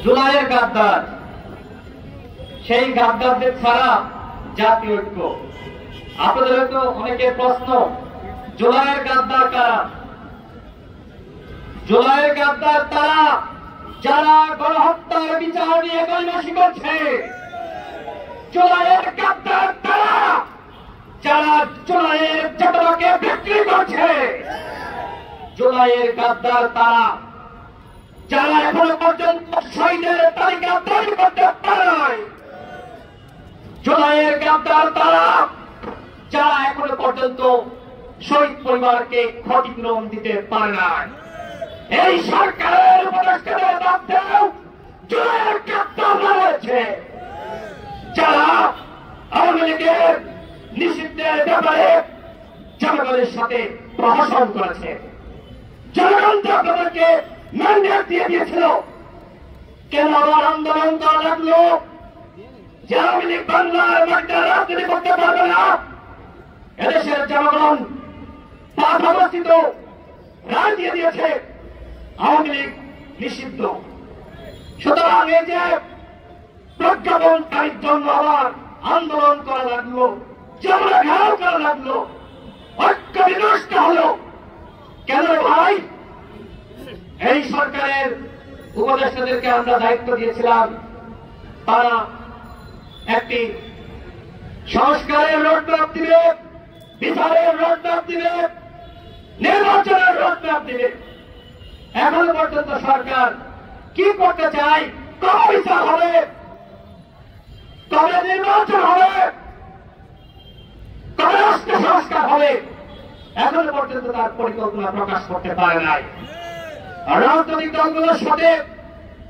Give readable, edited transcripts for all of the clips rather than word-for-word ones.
জুলাইয়ের গাদ্দার, সেই গাদ্দারদের ছাড়া জাতীয় ঐক্য। আপনাদের হয়তো অনেকের প্রশ্ন, জুলাইয়ের গাদ্দার কারা? জুলাইয়ের গাদ্দার তারা যারা গণহত্যার বিচার নিয়ে গণমাসী করছে। জুলাইয়ের গাদ্দার তারা যারা জুলাইয়ের চেতনাকে বিক্রি করছে। জুলাইয়ের গাদ্দার তারা যারা এখনো পর্যন্ত শহীদের তালিকা তৈরি করতে পারে নাই। জুলাইয়ের গাদ্দার তারা যারা এখনো পর্যন্ত শহীদ পরিবারকে ক্ষতিপূরণ দিতে পারে নাই। এই সরকারের উপদেষ্টাদের মধ্যেও জুলাইয়ের গাদ্দার রয়েছে, যারা আওয়ামী লীগের নিষিদ্ধের ব্যাপারে জনগণের সাথে প্রহসন করেছে। জনগণ আপনাদেরকে ম্যান্ডেট দিয়ে দিয়েছিল, কেন আবার আন্দোলন করা লাগলো? যে আওয়ামী লীগ বাংলার মাটিতে রাজনীতি করতে পারবে না। এদেশের জনগণ পাঁচ অবস্থিত রায় দিয়ে দিয়েছে আওয়ামী লীগ নিষিদ্ধ। সুতরাং এই যে প্রজ্ঞাপনকারীর জন্য আবার আন্দোলন করা লাগলো, জমা ঘেরাও করা লাগলো, ঐক্য বিনষ্ট হলো কেন ভাই? এই সরকারের উপদেষ্টাদেরকে আমরা দায়িত্ব দিয়েছিলাম, তারা একটি সংস্কারের রোডম্যাপ দিবে, বিচারের রোডম্যাপ দিবে, নির্বাচনের রোডম্যাপ দিবে। এখনো পর্যন্ত সরকার কি করতে চায়? কবে বিচার হবে, কবে নির্বাচন হবে, কবে রাষ্ট্র সংস্কার হবে, এখনো পর্যন্ত তার পরিকল্পনা প্রকাশ করতে পারে নাই। রাজনৈতিক দলগুলোর সাথে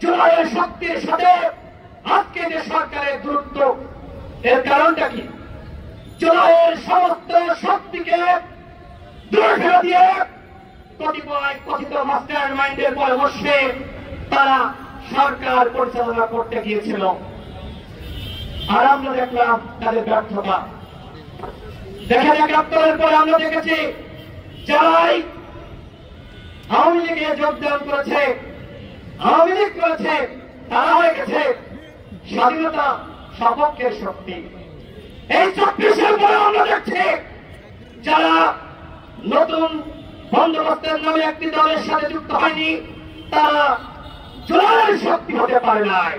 জুলাইয়ের শক্তির সাথে আজকে যে সরকারের দূরত্ব, এর কারণটা কি? জুলাইয়ের সমস্ত শক্তিকে দূরে ফেলে দিয়ে কতিপয় কথিত মাস্টার মাইন্ডের পরামর্শে তারা সরকার পরিচালনা করতে গিয়েছিল। আর আমরা দেখলাম তাদের ব্যর্থতা। দেখেন, ৭১-এর পরে আমরা দেখেছি যারাই আওয়ামী লীগে যোগদান করেছে, আওয়ামী লীগ করেছে, তারা হয়ে গেছে স্বাধীনতা সপক্ষের শক্তি। এই ২৪-এর পরে আমরা দেখছি যারা নতুন বন্দোবস্তের নামে একটি দলের সাথে যুক্ত হয়নি, তারা জুলাইয়ের শক্তি হতে পারে নাই।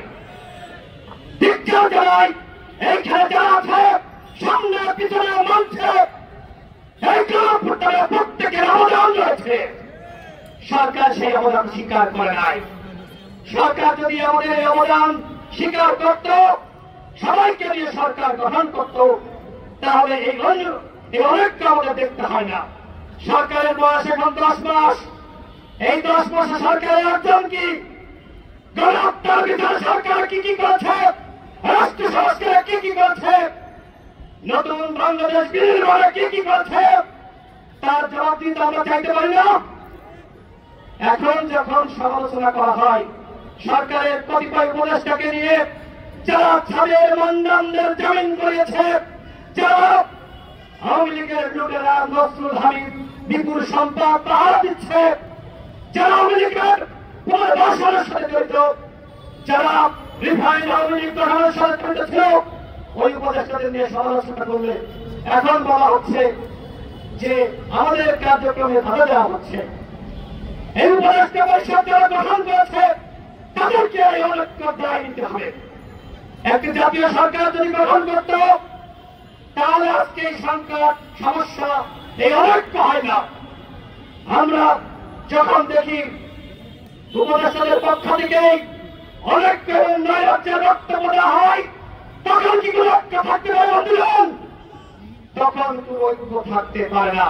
দ্বিতীয় জেলায় এইখানে যারা আছে, সামনে পিছনে মঞ্চে, এই গণঅভ্যুত্থানে প্রত্যেকের অবদান রয়েছে। সরকার সেই অবদান স্বীকার করে নাই। সরকার যদি আমাদের এই অবদান স্বীকার করত, সবাইকে নিয়ে সরকার গঠন করত, তাহলে এই অনেকটা আমাদের দেখতে হয় না। সরকারের বয়স এখন 10 মাস। এই 10 মাসে সরকারের অর্জন কি? গণহত্যার বিচারে সরকার কি কি করেছে? রাষ্ট্র সংস্কারে কি কি করেছে? নতুন বাংলাদেশ বিনির্মাণে কি কি করেছে? তার জবাব দিতে আমরা চাইতে পারি না। এখন যখন সমালোচনা করা হয় সরকারের কতিপয় উপদেষ্টাকে নিয়ে, যারা ছাদের মন্ডানদের জামিন করিয়েছে, যারা আওয়ামী লীগের লুটেরা নসরুল হামিদ বিপুল সম্পদ পাহারা দিচ্ছে, যারা আওয়ামী লীগের পুনর্বাসনের সাথে জড়িত, যারা রিফাইন আওয়ামী লীগ গঠনের সাথে জড়িত ছিল, ওই উপদেষ্টাদের নিয়ে সমালোচনা করলে এখন বলা হচ্ছে যে আমাদের কার্যক্রমে বাধা দেওয়া হচ্ছে। এই উপদেষ্টা পরিষদ যারা গঠন করেছে তাদেরকে এই অনৈক্য দায় নিতে হবে। একটি জাতীয় সরকার যদি গঠন করত, তাহলে আজকে এই সংকট সমস্যা, এই অনৈক্য হয় না। আমরা যখন দেখি উপদেষ্টাদের পক্ষ থেকে অনৈক্য এবং নৈরাজ্যের বক্তব্য দেওয়া হয়, তখন কি কোনো ঐক্য থাকতে পারে? আন্দোলন তখন কোনো ঐক্য থাকতে পারে না।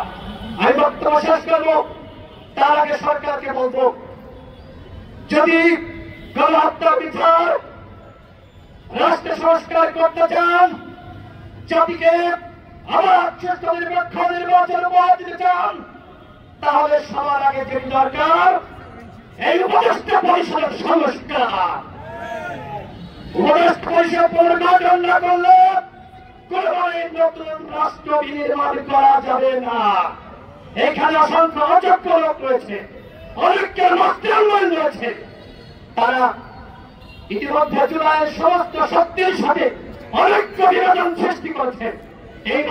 আমি বক্তব্য শেষ করব, তার আগে সরকারকে বলবো, যদি গণহত্যা বিচার, রাষ্ট্র সংস্কার করতে চান, জাতিকে আবার সুস্থ নিরপেক্ষ নির্বাচন উপহার দিতে চান, তাহলে সবার আগে যেটি দরকার এই উপদেষ্টা পরিষদের সংস্কার। উপদেষ্টা পরিষদ পুনর্গঠন না করলে কোনভাবে নতুন রাষ্ট্র বিনির্মাণ করা যাবে না। এখানে অসংখ্য অযোগ্য লোক রয়েছে, অনেকের মাস্টারমাইন্ড রয়েছে, তারা ইতিমধ্যে জুলাইয়ের সমস্ত শক্তির সাথে অনেক বিভাজন সৃষ্টি করেছে। এই